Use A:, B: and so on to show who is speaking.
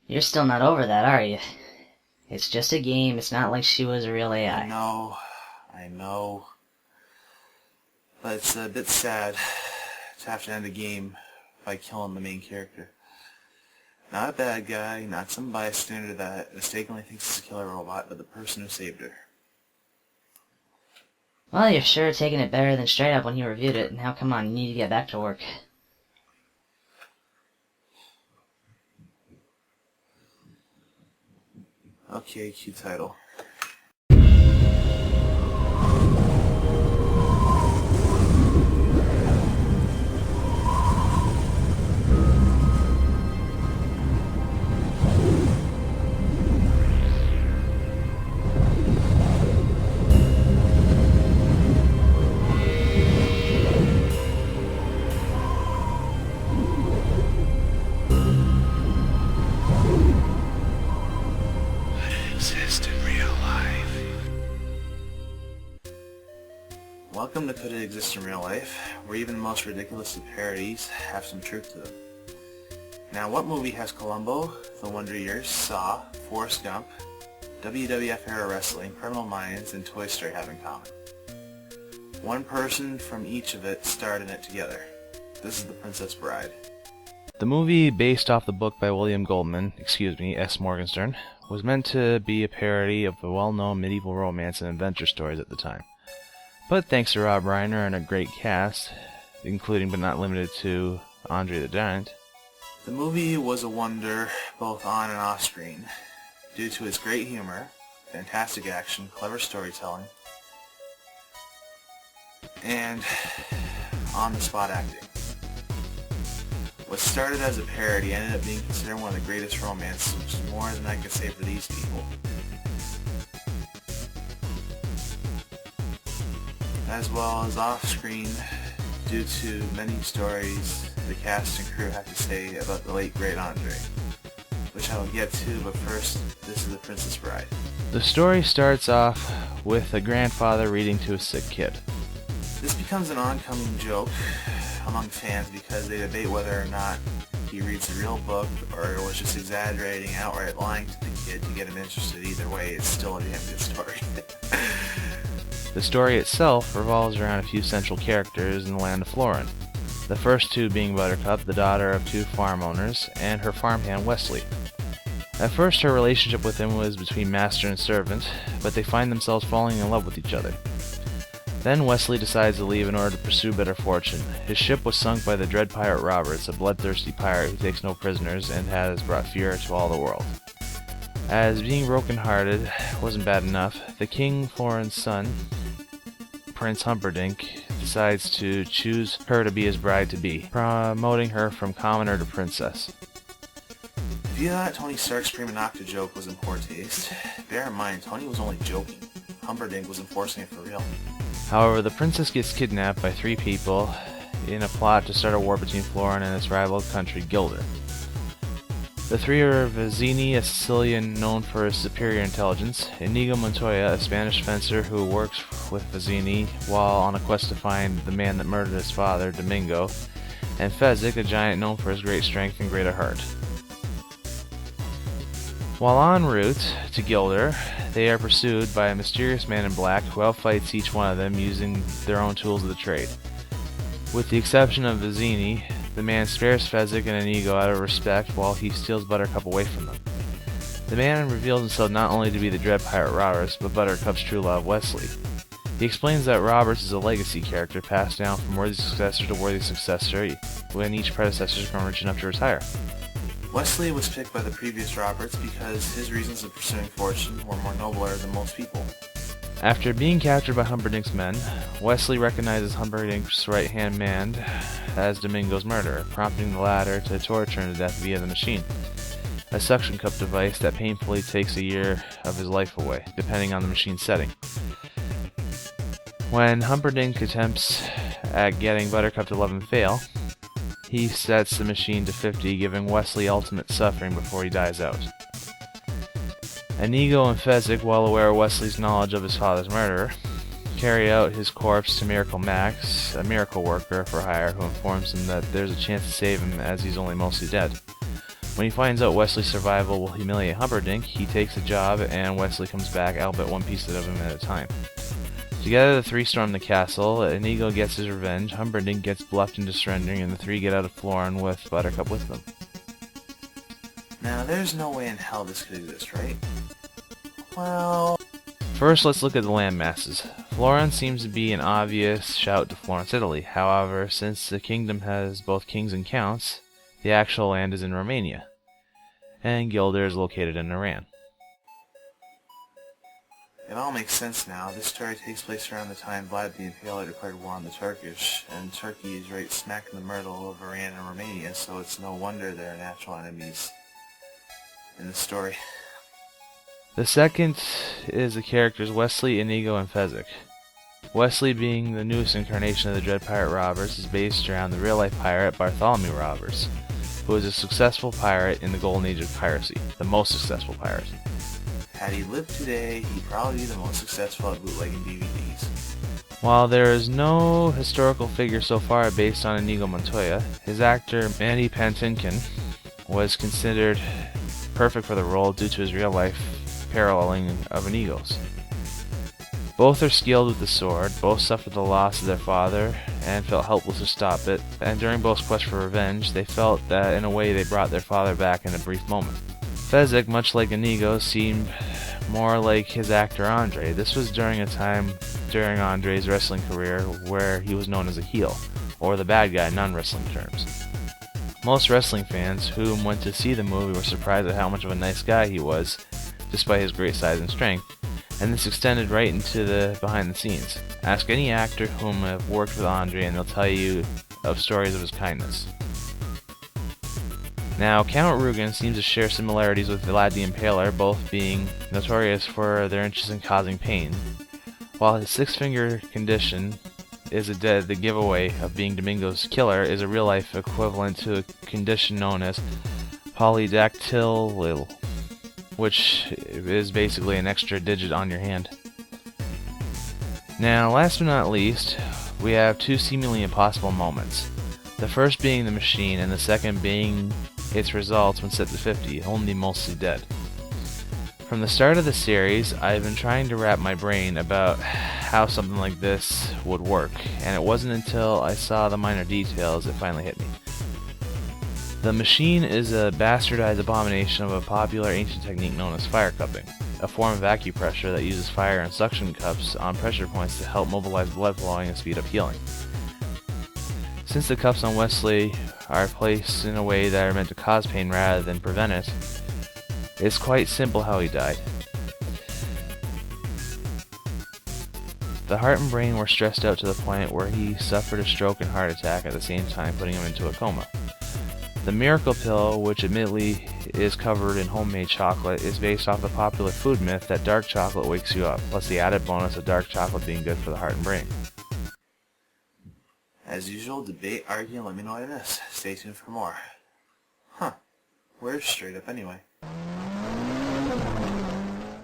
A: You're still not over that, are you? It's just a game. It's not like she was a real AI.
B: I know. But it's a bit sad to have to end a game by killing the main character. Not a bad guy, not some bystander that mistakenly thinks it's a killer robot, but the person who saved her.
A: Well, you're sure taking it better than straight up when you reviewed it. Now come on, you need to get back to work.
B: Okay, cue title. Welcome to Could It Exist in Real Life, where even the most ridiculous of parodies have some truth to them. Now, what movie has Columbo, The Wonder Years, Saw, Forrest Gump, WWF-era wrestling, Criminal Minds, and Toy Story have in common? One person from each of it starred in it together. This is The Princess Bride.
C: The movie, based off the book by William Goldman, S. Morgenstern, was meant to be a parody of the well-known medieval romance and adventure stories at the time. But thanks to Rob Reiner and a great cast, including but not limited to Andre the Giant,
B: The movie was a wonder both on and off screen, due to its great humor, fantastic action, clever storytelling, and on-the-spot acting. What started as a parody ended up being considered one of the greatest romances, which is more than I can say for these people. As well as off-screen, due to many stories the cast and crew have to say about the late great Andre, which I will get to, but first, this is The Princess Bride.
C: the story starts off with a grandfather reading to a sick kid.
B: This becomes an oncoming joke among fans because they debate whether or not he reads the real book or was just exaggerating, outright lying to the kid to get him interested. Either way, it's still a damn good story.
C: The story itself revolves around a few central characters in the land of Florin. The first two being Buttercup, the daughter of two farm owners, and her farmhand Wesley. At first her relationship with him was between master and servant, but they find themselves falling in love with each other. Then Wesley decides to leave in order to pursue better fortune. His ship was sunk by the dread pirate Roberts, a bloodthirsty pirate who takes no prisoners and has brought fear to all the world. As being broken-hearted wasn't bad enough, the King Florin's son, Prince Humperdinck, decides to choose her to be his bride-to-be, promoting her from commoner to princess.
B: If you thought Tony Stark's prima nocta joke was in poor taste, bear in mind Tony was only joking. Humperdinck was enforcing it for real.
C: However, the princess gets kidnapped by three people in a plot to start a war between Florin and its rival country, Gilder. The three are Vizzini, a Sicilian known for his superior intelligence, Inigo Montoya, a Spanish fencer who works with Vizzini while on a quest to find the man that murdered his father, Domingo, and Fezzik, a giant known for his great strength and great heart. While en route to Gilder, they are pursued by a mysterious man in black who outfights each one of them using their own tools of the trade. With the exception of Vizzini, the man spares Fezzik and Inigo out of respect while he steals Buttercup away from them. The man reveals himself not only to be the dread pirate Roberts, but Buttercup's true love, Wesley. He explains that Roberts is a legacy character passed down from worthy successor to worthy successor when each predecessor has grown rich enough to retire.
B: Wesley was picked by the previous Roberts because his reasons of pursuing fortune were more nobler than most people.
C: After being captured by Humperdinck's men, Wesley recognizes Humperdinck's right-hand man as Domingo's murderer, prompting the latter to torture him to death via the machine, a suction cup device that painfully takes a year of his life away, depending on the machine's setting. When Humperdinck attempts at getting Buttercup to love and fail, he sets the machine to 50, giving Wesley ultimate suffering before he dies out. Inigo and Fezzik, well aware of Wesley's knowledge of his father's murderer, carry out his corpse to Miracle Max, a miracle worker for hire who informs him that there's a chance to save him as he's only mostly dead. When he finds out Wesley's survival will humiliate Humperdinck, he takes the job and Wesley comes back, albeit one piece of him at a time. Together the three storm the castle, Inigo gets his revenge, Humperdinck gets bluffed into surrendering, and the three get out of Florin with Buttercup with them.
B: Now, there's no way in hell this could exist, right? Well...
C: First, let's look at the land masses. Florin seems to be an obvious shout to Florence, Italy. However, since the kingdom has both kings and counts, the actual land is in Romania, and Gilder is located in Iran.
B: It all makes sense now. This story takes place around the time Vlad the Impaler declared war on the Turkish, and Turkey is right smack in the middle of Iran and Romania, so it's no wonder they're natural enemies in the story.
C: The second is the characters Wesley, Inigo, and Fezzik. Wesley, being the newest incarnation of the Dread Pirate Robbers, is based around the real-life pirate Bartholomew Robbers, who was a successful pirate in the golden age of piracy, the most successful pirate.
B: Had he lived today, he'd probably be the most successful at bootlegging DVDs.
C: While there is no historical figure so far based on Inigo Montoya, his actor Mandy Patinkin was considered perfect for the role due to his real-life paralleling of Inigo's. Both are skilled with the sword, both suffered the loss of their father and felt helpless to stop it, and during both's quest for revenge, they felt that in a way they brought their father back in a brief moment. Fezzik, much like Inigo, seemed more like his actor Andre. This was during a time during Andre's wrestling career where he was known as a heel, or the bad guy in non-wrestling terms. Most wrestling fans who went to see the movie were surprised at how much of a nice guy he was, despite his great size and strength, and this extended right into the behind the scenes. Ask any actor whom have worked with Andre and they'll tell you of stories of his kindness. Now, Count Rugen seems to share similarities with Vlad the Impaler, both being notorious for their interest in causing pain, while his six-finger condition is the giveaway of being Domingo's killer is a real-life equivalent to a condition known as polydactyly, which is basically an extra digit on your hand. Now, last but not least, we have two seemingly impossible moments. The first being the machine, and the second being its results when set to 50, only mostly dead. From the start of the series, I've been trying to wrap my brain about how something like this would work, and it wasn't until I saw the minor details it finally hit me. The machine is a bastardized abomination of a popular ancient technique known as fire cupping, a form of acupressure that uses fire and suction cups on pressure points to help mobilize blood flowing and speed up healing. Since the cups on Wesley are placed in a way that are meant to cause pain rather than prevent it, it's quite simple how he died. The heart and brain were stressed out to the point where he suffered a stroke and heart attack at the same time, putting him into a coma. The miracle pill, which admittedly is covered in homemade chocolate, is based off the popular food myth that dark chocolate wakes you up, plus the added bonus of dark chocolate being good for the heart and brain.
B: As usual, debate, argue, and let me know what I miss. Stay tuned for more. Huh. Where's straight up anyway?